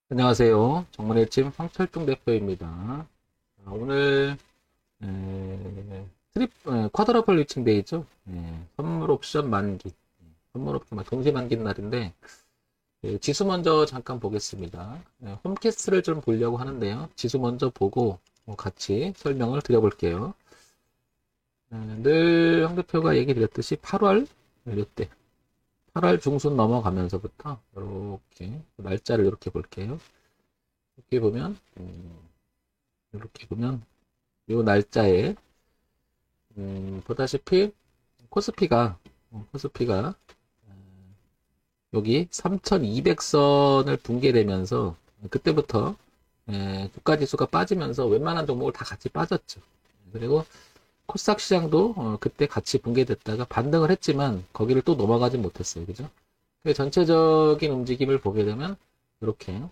안녕하세요. 정문일침 황철중 대표입니다. 오늘 쿼드러플 리칭데이죠. 선물 옵션 만기, 선물 옵션 동시 만기 날인데 지수 먼저 잠깐 보겠습니다. 홈캐스트를 좀 보려고 하는데요. 지수 먼저 보고 같이 설명을 드려볼게요. 늘 황 대표가 얘기 드렸듯이 8월 이때 8월 중순 넘어가면서부터 이렇게 날짜를 이렇게 볼게요. 이렇게 보면 요 날짜에 보다시피 코스피가 여기 3200선을 붕괴되면서 그때부터 주가지수가 빠지면서 웬만한 종목을 다 같이 빠졌죠. 그리고 코스닥 시장도 그때 같이 붕괴됐다가 반등을 했지만 거기를 또 넘어가지 못했어요. 그죠? 전체적인 움직임을 보게 되면 이렇게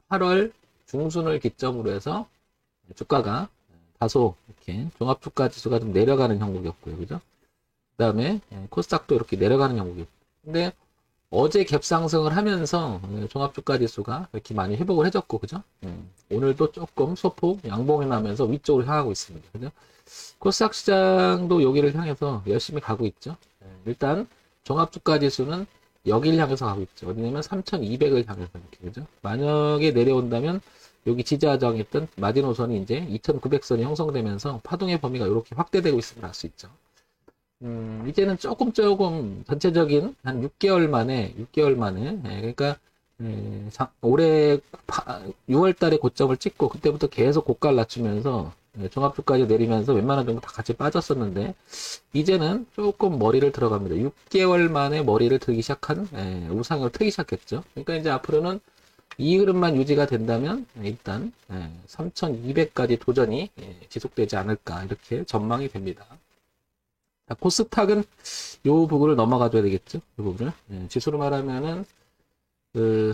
8월 중순을 기점으로 해서 주가가 다소 이렇게 종합주가지수가 좀 내려가는 형국이었고요. 그죠? 그 다음에 코스닥도 이렇게 내려가는 형국이었고. 근데 어제 갭상승을 하면서 종합주가지수가 이렇게 많이 회복을 해줬고, 그죠? 오늘도 조금 소폭 양봉이 나면서 위쪽으로 향하고 있습니다. 그죠? 코스닥 시장도 여기를 향해서 열심히 가고 있죠. 일단 종합주가지수는 여기를 향해서 가고 있죠. 어디냐면 3200을 향해서 이렇게, 그죠? 만약에 내려온다면 여기 지지하정했던 마지노선이 이제 2900선이 형성되면서 파동의 범위가 이렇게 확대되고 있음을 알 수 있죠. 이제는 조금 전체적인 한 6개월 만에, 그러니까, 올해 6월 달에 고점을 찍고 그때부터 계속 고가를 낮추면서 종합주까지 내리면서 웬만한 정도 다 같이 빠졌었는데, 이제는 조금 머리를 들어갑니다. 6개월 만에 머리를 들기 시작한, 우상을 트기 시작했죠. 그러니까 이제 앞으로는 이 흐름만 유지가 된다면, 일단, 3200까지 도전이 지속되지 않을까, 이렇게 전망이 됩니다. 코스닥은 요 부분을 넘어가줘야 되겠죠? 요 부분을. 지수로 말하면은,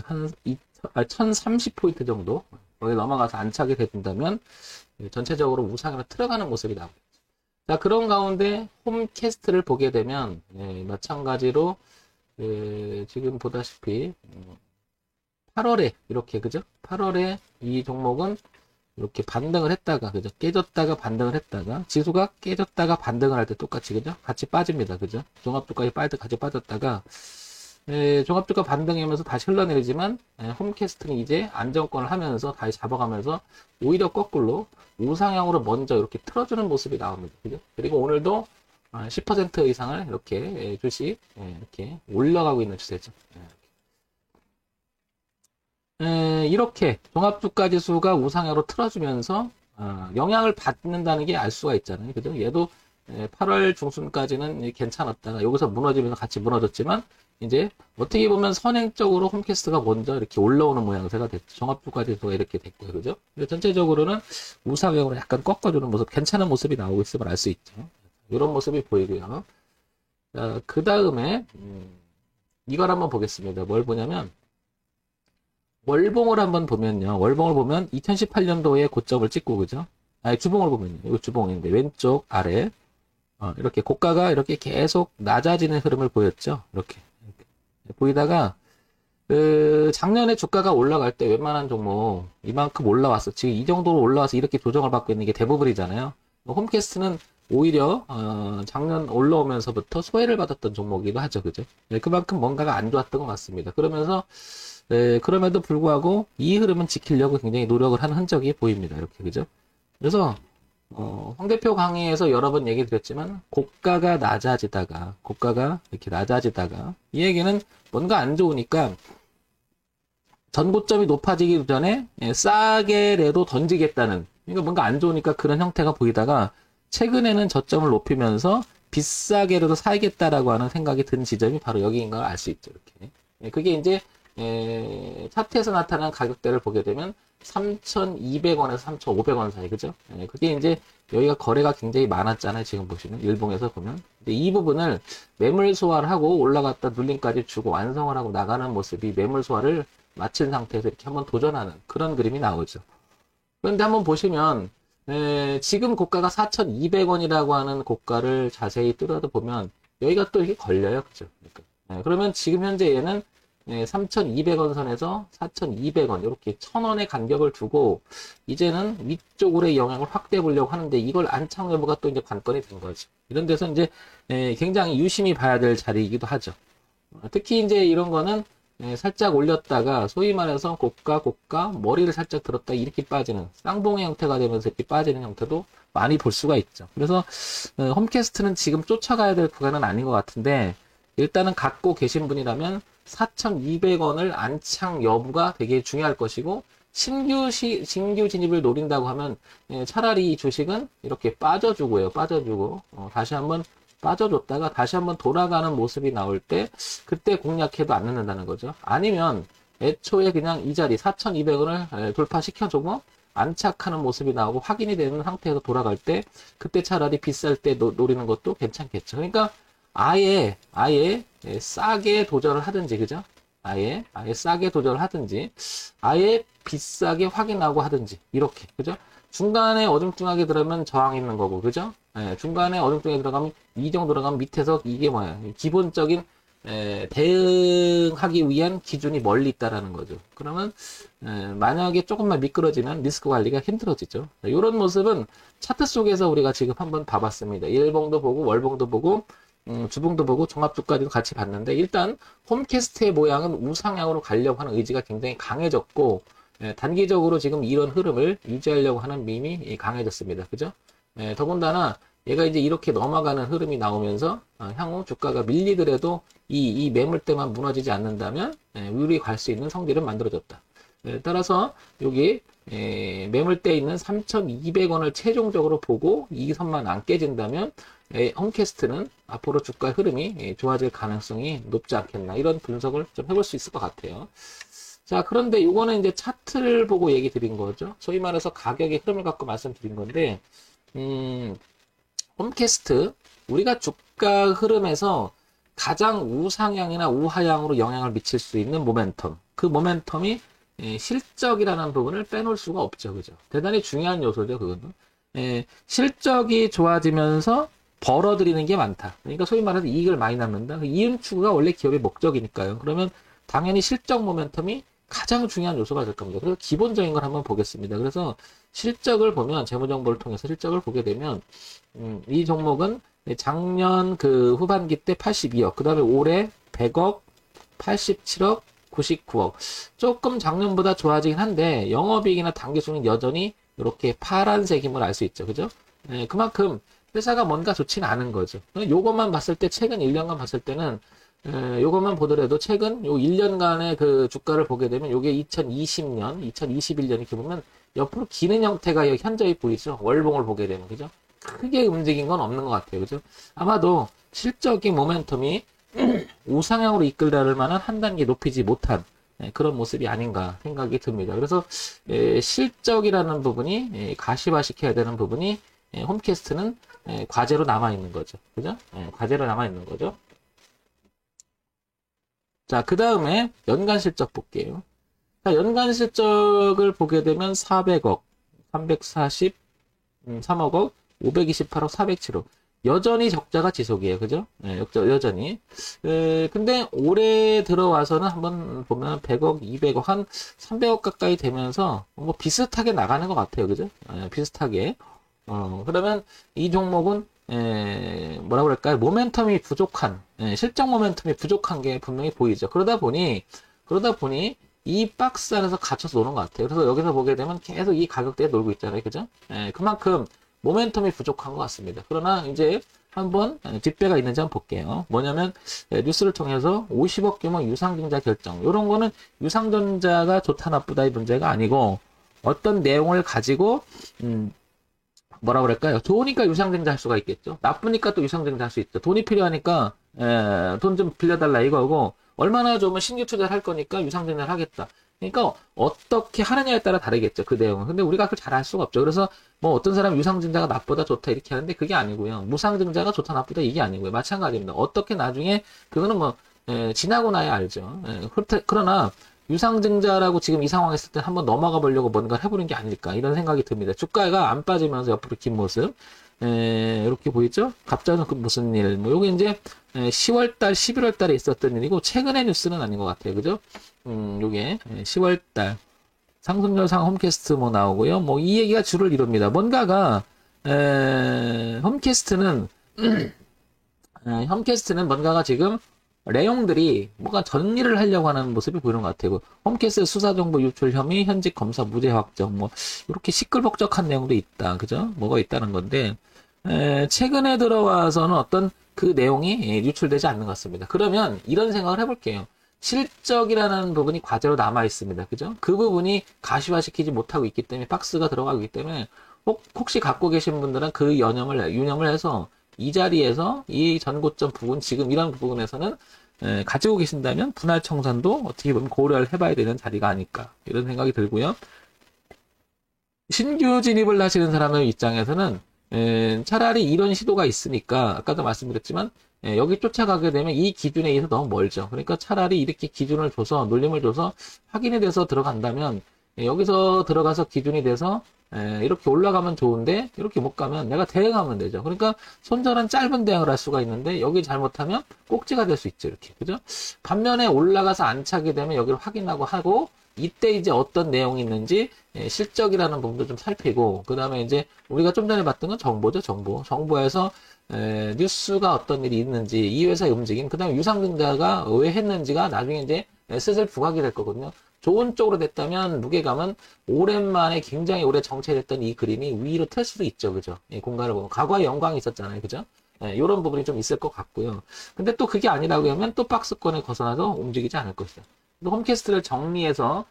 한 1030포인트 정도, 거기 넘어가서 안착이 된다면, 전체적으로 우상으로 틀어가는 모습이 나오겠죠. 자, 그런 가운데 홈캐스트를 보게 되면, 마찬가지로, 지금 보다시피, 8월에, 이렇게, 그죠? 8월에 이 종목은 이렇게 반등을 했다가, 그죠? 깨졌다가 반등을 했다가, 지수가 깨졌다가 반등을 할 때 똑같이, 그죠? 같이 빠집니다. 그죠? 종합주가에 빠질 때 같이 빠졌다가, 종합주가 반등하면서 다시 흘러내리지만, 홈캐스트는 이제 안정권을 하면서 다시 잡아가면서, 오히려 거꾸로 우상향으로 먼저 이렇게 틀어주는 모습이 나옵니다. 그죠? 그리고 오늘도 10% 이상을 이렇게 주식, 이렇게 올라가고 있는 추세죠. 이렇게 종합주가지수가 우상향으로 틀어주면서 영향을 받는다는 게 알 수가 있잖아요. 그죠? 얘도 8월 중순까지는 괜찮았다가 여기서 무너지면서 같이 무너졌지만 이제 어떻게 보면 선행적으로 홈캐스트가 먼저 이렇게 올라오는 모양새가 됐죠. 종합주가지수가 이렇게 됐고요. 그죠? 근데 전체적으로는 우상향으로 약간 꺾어주는 모습, 괜찮은 모습이 나오고 있음을 알 수 있죠. 이런 모습이 보이고요. 그 다음에 이걸 한번 보겠습니다. 뭘 보냐면 월봉을 한번 보면요. 월봉을 보면 2018년도에 고점을 찍고, 그죠? 아니, 주봉을 보면요. 이거 주봉인데, 왼쪽 아래. 이렇게 고가가 이렇게 계속 낮아지는 흐름을 보였죠. 이렇게. 보이다가, 작년에 주가가 올라갈 때 웬만한 종목, 이만큼 올라왔어. 지금 이 정도로 올라와서 이렇게 조정을 받고 있는 게 대부분이잖아요. 홈캐스트는 오히려, 작년 올라오면서부터 소외를 받았던 종목이기도 하죠. 그죠? 그만큼 뭔가가 안 좋았던 것 같습니다. 그러면서, 그럼에도 불구하고 이 흐름은 지키려고 굉장히 노력을 하는 흔적이 보입니다. 이렇게, 그죠? 그래서, 황 대표 강의에서 여러 번 얘기 드렸지만, 고가가 이렇게 낮아지다가, 이 얘기는 뭔가 안 좋으니까, 전고점이 높아지기 전에 싸게라도 던지겠다는, 그러니까 뭔가 안 좋으니까 그런 형태가 보이다가, 최근에는 저점을 높이면서 비싸게라도 사야겠다라고 하는 생각이 든 지점이 바로 여기인 걸 알 수 있죠. 이렇게. 그게 이제 차트에서 나타난 가격대를 보게 되면 3,200원에서 3,500원 사이, 그죠? 그게 이제 여기가 거래가 굉장히 많았잖아요. 지금 보시면 일봉에서 보면. 근데 이 부분을 매물 소화를 하고 올라갔다 눌림까지 주고 완성을 하고 나가는 모습이 매물 소화를 마친 상태에서 이렇게 한번 도전하는 그런 그림이 나오죠. 그런데 한번 보시면 지금 고가가 4,200원이라고 하는 고가를 자세히 뚫어도 보면 여기가 또 이렇게 걸려요. 그죠? 그러니까. 그러면 지금 현재 얘는 3,200원 선에서 4,200원 이렇게 1,000원의 간격을 두고 이제는 위쪽으로의 영향을 확대해 보려고 하는데 이걸 안착 여부가 또 이제 관건이 된 거죠. 이런 데서 이제 굉장히 유심히 봐야 될 자리이기도 하죠. 특히 이제 이런 거는 살짝 올렸다가 소위 말해서 고가 머리를 살짝 들었다 이렇게 빠지는 쌍봉의 형태가 되면서 이렇게 빠지는 형태도 많이 볼 수가 있죠. 그래서 홈캐스트는 지금 쫓아가야 될 구간은 아닌 것 같은데 일단은 갖고 계신 분이라면 4,200원을 안착 여부가 되게 중요할 것이고 신규 진입을 노린다고 하면 차라리 이 주식은 이렇게 빠져주고요. 빠져주고 다시 한번 빠져줬다가 다시 한번 돌아가는 모습이 나올 때 그때 공략해도 안 늦는다는 거죠. 아니면 애초에 그냥 이 자리 4,200원을 돌파시켜주고 안착하는 모습이 나오고 확인이 되는 상태에서 돌아갈 때 그때 차라리 비쌀 때 노리는 것도 괜찮겠죠. 그러니까 아예 싸게 도전을 하든지 그죠? 아예 싸게 도전을 하든지 아예 비싸게 확인하고 하든지 이렇게 그죠? 중간에 어중중하게 들어가면 저항 있는 거고 그죠? 중간에 어중중하게 들어가면 이 정도 들어가면 밑에서 이게 뭐야? 기본적인 대응하기 위한 기준이 멀리 있다라는 거죠. 그러면 만약에 조금만 미끄러지면 리스크 관리가 힘들어지죠. 이런 모습은 차트 속에서 우리가 지금 한번 봐봤습니다. 일봉도 보고 월봉도 보고 주봉도 보고 종합주까지도 같이 봤는데 일단 홈캐스트의 모양은 우상향으로 가려고 하는 의지가 굉장히 강해졌고 단기적으로 지금 이런 흐름을 유지하려고 하는 밈이 강해졌습니다. 그죠? 더군다나 얘가 이제 이렇게 넘어가는 흐름이 나오면서 향후 주가가 밀리더라도 이 매물대만 무너지지 않는다면 위로 갈 수 있는 성질은 만들어졌다. 따라서 여기 매물대에 있는 3,200원을 최종적으로 보고 이 선만 안 깨진다면 홈캐스트는 앞으로 주가 흐름이 좋아질 가능성이 높지 않겠나 이런 분석을 좀 해볼 수 있을 것 같아요. 자, 그런데 이거는 이제 차트를 보고 얘기 드린 거죠. 소위 말해서 가격의 흐름을 갖고 말씀드린 건데 홈캐스트 우리가 주가 흐름에서 가장 우상향이나 우하향으로 영향을 미칠 수 있는 모멘텀 그 모멘텀이 실적이라는 부분을 빼놓을 수가 없죠. 그죠? 대단히 중요한 요소죠. 그거는 실적이 좋아지면서 벌어들이는 게 많다. 그러니까 소위 말해서 이익을 많이 남는다. 이윤 추구가 원래 기업의 목적이니까요. 그러면 당연히 실적 모멘텀이 가장 중요한 요소가 될 겁니다. 그래서 기본적인 걸 한번 보겠습니다. 그래서 실적을 보면 재무정보를 통해서 실적을 보게 되면 이 종목은 작년 그 후반기 때 82억, 그 다음에 올해 100억, 87억, 99억. 조금 작년보다 좋아지긴 한데 영업이익이나 단기수는 여전히 이렇게 파란색임을 알 수 있죠. 그죠? 그만큼 회사가 뭔가 좋지는 않은 거죠. 요것만 봤을 때 최근 1년간 봤을 때는 요것만 보더라도 최근 요 1년간의 그 주가를 보게 되면 요게 2020년, 2021년 이렇게 보면 옆으로 기는 형태가 현저히 보이죠. 월봉을 보게 되면 그죠? 크게 움직인 건 없는 것 같아요. 그죠? 아마도 실적인 모멘텀이 우상향으로 이끌다를 만한 한 단계 높이지 못한 그런 모습이 아닌가 생각이 듭니다. 그래서 실적이라는 부분이 가시화시켜야 되는 부분이 홈캐스트는 과제로 남아있는 거죠. 그죠? 과제로 남아있는 거죠. 자, 그 다음에 연간 실적 볼게요. 자, 연간 실적을 보게 되면 400억, 343억, 528억, 407억. 여전히 적자가 지속이에요. 그죠? 여전히. 근데 올해 들어와서는 한번 보면 100억, 200억, 한 300억 가까이 되면서 뭐 비슷하게 나가는 것 같아요. 그죠? 비슷하게. 그러면 이 종목은 뭐라 그럴까요? 모멘텀이 부족한, 실적 모멘텀이 부족한 게 분명히 보이죠. 그러다 보니 이 박스 안에서 갇혀서 노는 것 같아요. 그래서 여기서 보게 되면 계속 이 가격대에 놀고 있잖아요. 그죠? 그만큼 모멘텀이 부족한 것 같습니다. 그러나 이제 한번 뒷배가 있는지 한번 볼게요. 뭐냐면 뉴스를 통해서 50억 규모 유상증자 결정. 이런 거는 유상증자가 좋다 나쁘다의 문제가 아니고 어떤 내용을 가지고 뭐라 그럴까요? 좋으니까 유상증자 할 수가 있겠죠. 나쁘니까 또 유상증자 할 수 있죠. 돈이 필요하니까 돈 좀 빌려달라 이거고 얼마나 좋으면 신규 투자를 할 거니까 유상증자를 하겠다. 그러니까 어떻게 하느냐에 따라 다르겠죠. 그 내용은. 근데 우리가 그걸 잘 알 수가 없죠. 그래서 뭐 어떤 사람 유상증자가 나쁘다 좋다 이렇게 하는데 그게 아니고요. 무상증자가 좋다 나쁘다 이게 아니고요. 마찬가지입니다. 어떻게 나중에 그거는 뭐 지나고 나야 알죠. 그러나 유상증자라고 지금 이 상황에 있을 때 한번 넘어가 보려고 뭔가를 해보는 게 아닐까 이런 생각이 듭니다. 주가가 안 빠지면서 옆으로 긴 모습 이렇게 보이죠? 갑자기 무슨 일? 뭐 요게 이제 10월달, 11월달에 있었던 일이고 최근의 뉴스는 아닌 것 같아요, 그죠? 요게 10월달 상승열상 홈캐스트 뭐 나오고요. 뭐 이 얘기가 주를 이룹니다. 뭔가가 홈캐스트는 홈캐스트는 뭔가가 지금 내용들이 뭔가 정리를 하려고 하는 모습이 보이는 것 같아요. 홈캐스트 수사정보 유출 혐의, 현직 검사 무죄 확정, 뭐 이렇게 시끌벅적한 내용도 있다, 그죠? 뭐가 있다는 건데 최근에 들어와서는 어떤 그 내용이 유출되지 않는 것 같습니다. 그러면 이런 생각을 해볼게요. 실적이라는 부분이 과제로 남아 있습니다, 그죠? 그 부분이 가시화시키지 못하고 있기 때문에 박스가 들어가고 있기 때문에 혹시 갖고 계신 분들은 그 유념을 해서 이 자리에서 이 전고점 부분, 지금 이런 부분에서는 가지고 계신다면 분할 청산도 어떻게 보면 고려를 해봐야 되는 자리가 아닐까 이런 생각이 들고요. 신규 진입을 하시는 사람의 입장에서는 차라리 이런 시도가 있으니까 아까도 말씀드렸지만 여기 쫓아가게 되면 이 기준에 의해서 너무 멀죠. 그러니까 차라리 이렇게 기준을 줘서 놀림을 줘서 확인이 돼서 들어간다면 여기서 들어가서 기준이 돼서 이렇게 올라가면 좋은데 이렇게 못 가면 내가 대응하면 되죠. 그러니까 손절한 짧은 대응을 할 수가 있는데 여기 잘못하면 꼭지가 될 수 있죠. 이렇게 그죠? 반면에 올라가서 안 차게 되면 여기를 확인하고 하고 이때 이제 어떤 내용이 있는지 실적이라는 부분도 좀 살피고 그 다음에 이제 우리가 좀 전에 봤던 건 정보죠. 정보에서 뉴스가 어떤 일이 있는지 이 회사의 움직임 그 다음에 유상증자가 왜 했는지가 나중에 이제 슬슬 부각이 될 거거든요. 좋은 쪽으로 됐다면 무게감은 오랜만에 굉장히 오래 정체됐던 이 그림이 위로 틀 수도 있죠. 그죠? 공간을 보면 과거에 영광이 있었잖아요. 그죠? 이런 부분이 좀 있을 것 같고요. 근데 또 그게 아니라고 하면 또 박스권에 벗어나서 움직이지 않을 것이다. 홈캐스트를 정리해서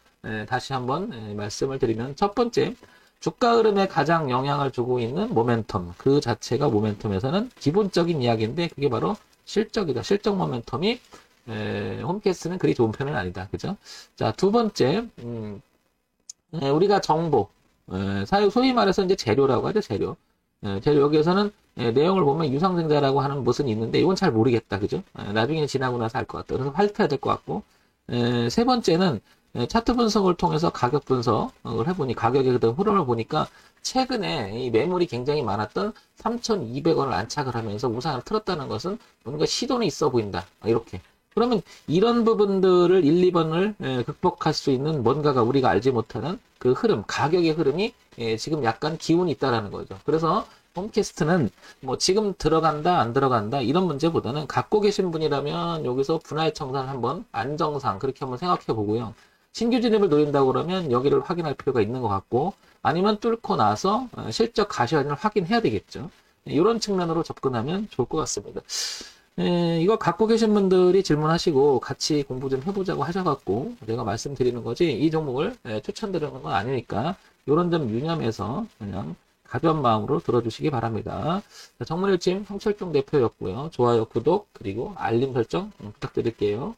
다시 한번 말씀을 드리면 첫 번째 주가 흐름에 가장 영향을 주고 있는 모멘텀 그 자체가 모멘텀에서는 기본적인 이야기인데 그게 바로 실적이다. 실적 모멘텀이 홈캐스트는 그리 좋은 편은 아니다. 그죠? 자, 두 번째 우리가 정보 소위 말해서 이제 재료라고 하죠. 재료 여기에서는 내용을 보면 유상증자라고 하는 무슨 있는데 이건 잘 모르겠다. 그죠? 나중에 지나고 나서 알 것 같다. 그래서 살펴야 될 것 같고 세 번째는 차트 분석을 통해서 가격 분석을 해보니 가격의 그 흐름을 보니까 최근에 이 매물이 굉장히 많았던 3,200원을 안착을 하면서 우상을 틀었다는 것은 뭔가 시도는 있어 보인다. 이렇게. 그러면 이런 부분들을 1, 2번을 극복할 수 있는 뭔가가 우리가 알지 못하는 그 흐름, 가격의 흐름이 지금 약간 기운이 있다라는 거죠. 그래서 홈캐스트는 뭐 지금 들어간다 안 들어간다 이런 문제보다는 갖고 계신 분이라면 여기서 분할 청산 한번 안정상 그렇게 한번 생각해 보고요. 신규 진입을 노린다고 그러면 여기를 확인할 필요가 있는 것 같고 아니면 뚫고 나서 실적 가시화를 확인해야 되겠죠. 이런 측면으로 접근하면 좋을 것 같습니다. 이거 갖고 계신 분들이 질문하시고 같이 공부 좀 해보자고 하셔갖고 제가 말씀드리는 거지 이 종목을 추천드리는 건 아니니까 이런 점 유념해서 그냥 가벼운 마음으로 들어주시기 바랍니다. 정문일침 성철종 대표였고요. 좋아요, 구독, 그리고 알림 설정 부탁드릴게요.